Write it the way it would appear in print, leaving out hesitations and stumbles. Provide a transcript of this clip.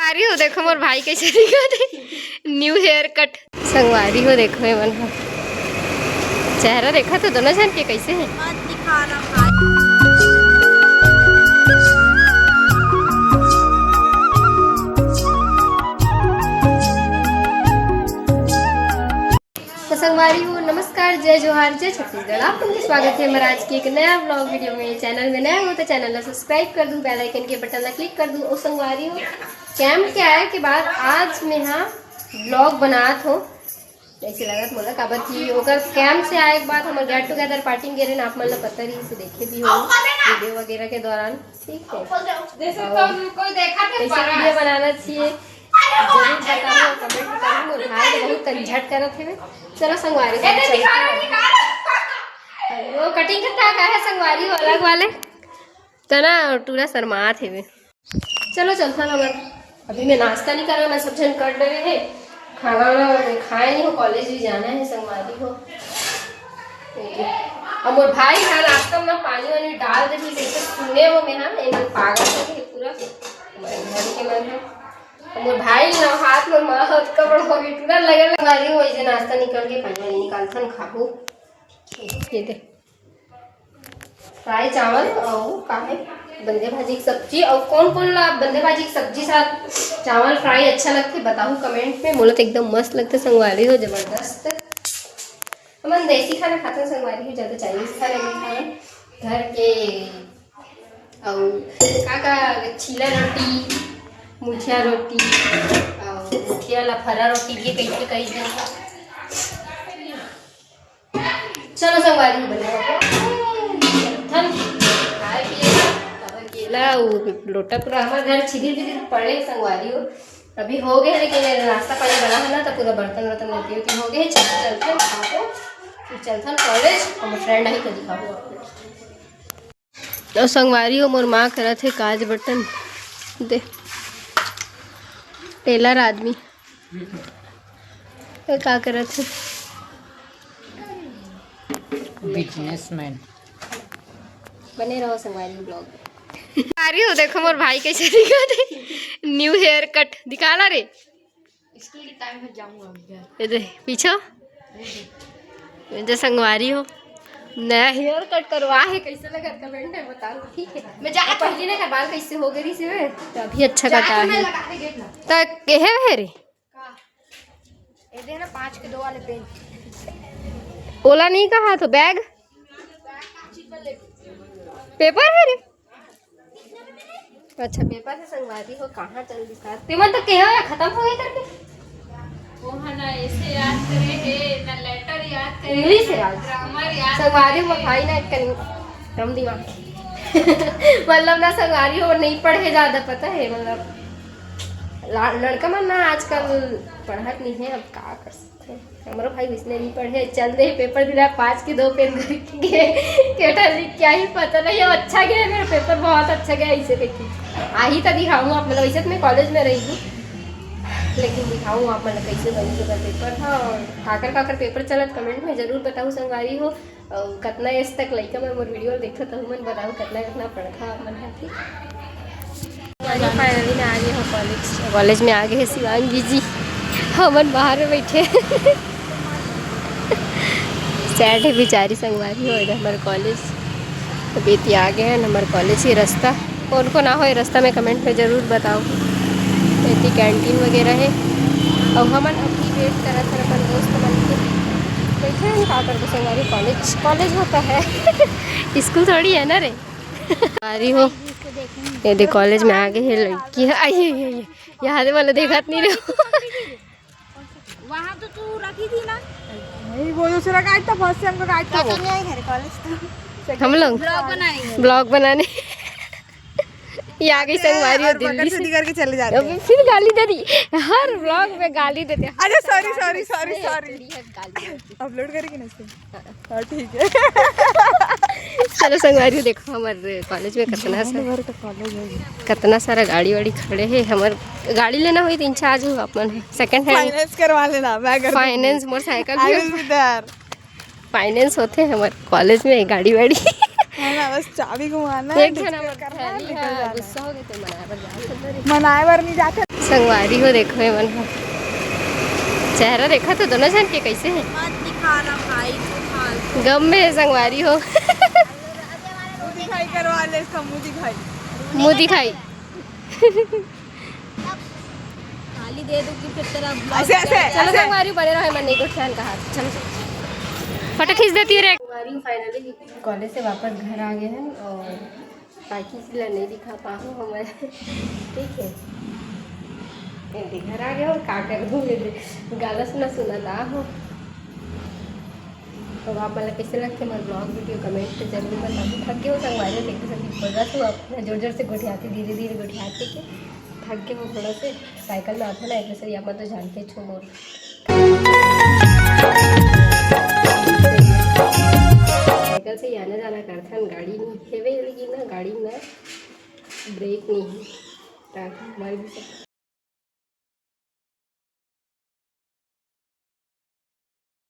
संगवारी हो देखो मोर भाई कैसे दिखा न्यू हेयर कट। संगवारी हो देखो मन चेहरा देखा तो दोनों जन के कैसे है। तो संगवारी हो नमस्कार, जय जोहार, जय छत्तीसगढ़। आप लोगों का स्वागत है हमारा आज के एक नया ब्लॉग वीडियो में। चैनल में नया हो तो चैनल को सब्सक्राइब कर दूं, बेल आइकन के बटन क्लिक कर दूं। और संगवारी हो कैंप के आए के बाद आज मैं यहाँ ब्लॉग बनात हो ऐसे लगत मोला काबर की ओकर कैंप से आए के बाद हमारे गेट टुगेदर पार्टी गे रहे। आप मन ला पता रही से देखे भी हो वीडियो वगैरह के दौरान। ठीक है, कैसे वीडियो बनाना चाहिए जरूर बताओ, कमेंट करूँ। और भाई बहुत कंझट करत है। चलो संगवारी वो कटिंग करता है संगवारी हो अलग वाले तो ना पूरा शर्मात है। चलो चलता ना, अभी मैं नाश्ता नहीं कर रहा, मैं सब जन कर रहे हैं खाना वाना खाए नहीं हो, कॉलेज भी जाना है। संगवारी हो अब मोर भाई हाँ नाश्ता में पानी वानी डाल दे कैसे सुने हो मैं हाँ एक पागल है पूरा घर के मन है। मोर भाई ना हाथ में माँ हाथ कपड़ हो गई पूरा लगे संगवारी हो ऐसे नाश्ता निकल के पानी वानी निकालता न खाबो। ये दे फ्राई चावल और काहे बंदे भाजी की सब्जी। और कौन कौन ला बंदे भाजी की सब्जी साथ चावल फ्राई अच्छा लगते बताओ कमेंट में। बोला तो एकदम मस्त लगते संगवारी हो, जबरदस्त। हम देसी खाना खाते हैं संगवारी हो, ज़्यादा चाइनीज खाना नहीं खाना। घर के और का छीला रोटी, मुठिया रोटी और मुठिया लफरा रोटी ये कैसे कही जाए। चलो संगवारी हो बने लोटा पूरा हमारे घर छिदिर बिदिर पड़े संगवारी हो। अभी हो गए लेकिन नाश्ता पानी बना है ना तो पूरा बर्तन वर्तन लेती हो गए। चलते हैं खाओ फिर चलते हैं कॉलेज और फ्रेंड नहीं को दिखाओ आपको। और संगवारी हो मोर माँ करा थे काज बर्तन दे टेलर आदमी तो क्या करा थे बिजनेसमैन। बने रहो संगवारी ब्लॉग संगवारी हो देखो मोर भाई कैसे दिखा थे न्यू हेयर कट दिखाना रे। स्कूल के टाइम में जाऊंगा ये दे पीछे जो संगवारी हो नया हेयर कट करवा है कैसे लगा कमेंट में बताओ। ठीक है मैं जा पहले ना बाल कैसे हो गई से तो अभी अच्छा कटा है तो केहे है रे ये दे ना 5 के 2 वाले पेन ओला नहीं कहा तो बैग पेपर है रे। अच्छा पेपर से संगवारी हो कहाँ चल दिखा तेमन तो कहे खत्म हो गई करके वो है ना ऐसे याद करे है ना लेटर याद करे इंग्लिश याद ग्रामर याद संगवारी हो भाई ना कम दिमाग मतलब ना संगवारी हो नहीं पढ़े ज्यादा पता है मतलब लड़का मन ना आजकल पढ़त नहीं है। अब क्या कर सकते हैं हमारा भाई इसने नहीं पढ़े चल रहे पेपर दिला 5 के 2 पेन केटा लिख क्या ही पता नहीं। अब अच्छा गया मेरा पेपर बहुत अच्छा गया इसे देखिए आई तो दिखाऊँ आप मतलब वैसे तो मैं कॉलेज में रही हूँ लेकिन दिखाऊँ आप मतलब कैसे बनी तो पेपर था। और काकर पेपर चलत कमेंट में जरूर बताऊँ संगवारी हो और कितना एज तक लड़का मैं मोर वीडियो देखता था मन बताऊँ कितना पढ़ा मन है। ठीक फाइनली मैं आ गई हूँ कॉलेज में आ गए हैं शिवांगी जी हमन बाहर में बैठे सैड है बेचारी संगवारी हो हमारे कॉलेज अभी आ गए हैं हमारे कॉलेज ही रास्ता कौन को ना हो रास्ता में कमेंट में ज़रूर बताओ। इतनी कैंटीन वगैरह है और हमन अपनी वेट करा था अपन दोस्त बन के बैठे हैं क्या करते संगवारी कॉलेज होता है स्कूल थोड़ी है ना रे सारी हो। ये देख कॉलेज में आ गए है लड़की है यहाँ दे वाला देखा नहीं रहे वहाँ तो तू रखी थी ना नहीं वो दूसरा गाइड था फर्स्ट से हमको गाइड था वो नहीं आई है कॉलेज तो हम लोग ब्लॉग बनाने ये आ गई संगवारी हो दिल्ली से करके चले जाते हैं फिर गाली दे दी हर ब्लॉग में गाली देते। अरे सॉरी अपलोड करेंगे ना इसको हां ठीक है। चलो संगवारी देखो हमारे कॉलेज में कितना सारा गाड़ी वाड़ी खड़े है। हमारे गाड़ी लेना हुई 3-4 हो अपन सेकंड हैंड फाइनेंस करवा लेना मैं कर फाइनेंस मोटरसाइकिल फाइनेंस होते हैं हमारे कॉलेज में गाड़ी वाड़ी है ना बस चाबी घुमाना एक जना गुस्सा हो गए तो मनाए बर नहीं जाते संगवारी हो देखो ये मन हो चेहरा देखा तो दोनों जन के कैसे है मत दिखाना भाई तू फालतू गम में है संगवारी हो मुंह दिखाई करवा ले इसका मुंह दिखाई मुँह दिखाई खाली दे दूंगी फिर तेरा ऐसे ऐसे चलो संगवारी बने रहे मन नहीं तो फैन का हाथ चलो फोटो खींच देती रे संगवारी फाइनली कॉलेज से वापस घर आ गए हैं और बाकी इसलिए नहीं दिखा पाऊँ हमारे ठीक है घर आ गया और का कर दूँ गाना सुना था हो तो आप मतलब कैसे लगते हैं ब्लॉग वीडियो कमेंट पे जरूर बताओ थक गए हो संगवारी देखते सभी बोल रहा था अपना जोर जोर से गुठियाती धीरे धीरे गुठियाती के थक गए वो थोड़ा से साइकिल में आता ना एक सर यहाँ तो जानते छो मोर साइकिल से आना जाना करते हैं गाड़ी नहीं है लेकिन ना गाड़ी ना ब्रेक नहीं है हमारी भी